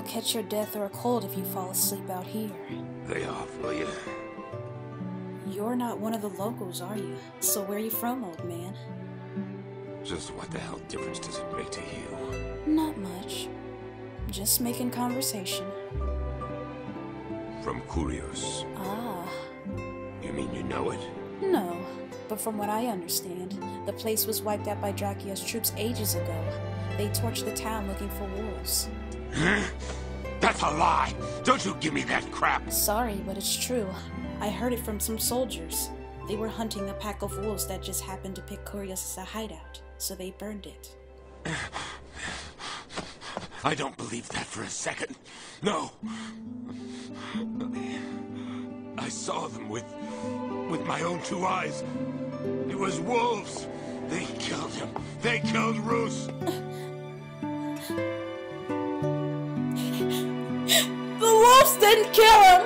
They'll catch your death or a cold if you fall asleep out here. Lay off, will you? You're not one of the locals, are you? So where you from, old man? Just what the hell difference does it make to you? Not much. Just making conversation. From Curios. Ah. You mean you know it? No, but from what I understand, the place was wiped out by Drakia's troops ages ago. They torched the town looking for wolves. That's a lie! Don't you give me that crap! Sorry, but it's true. I heard it from some soldiers. They were hunting a pack of wolves that just happened to pick Curios as a hideout, so they burned it. I don't believe that for a second. No. I saw them with my own 2 eyes. It was wolves. They killed him. They killed Roos. The wolves didn't kill him!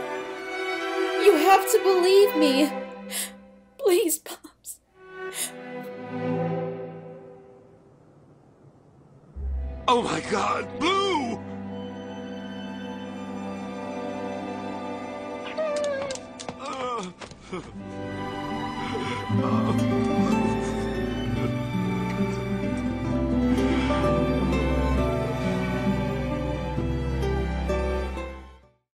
You have to believe me. Please, Pops. Oh my God, Blue!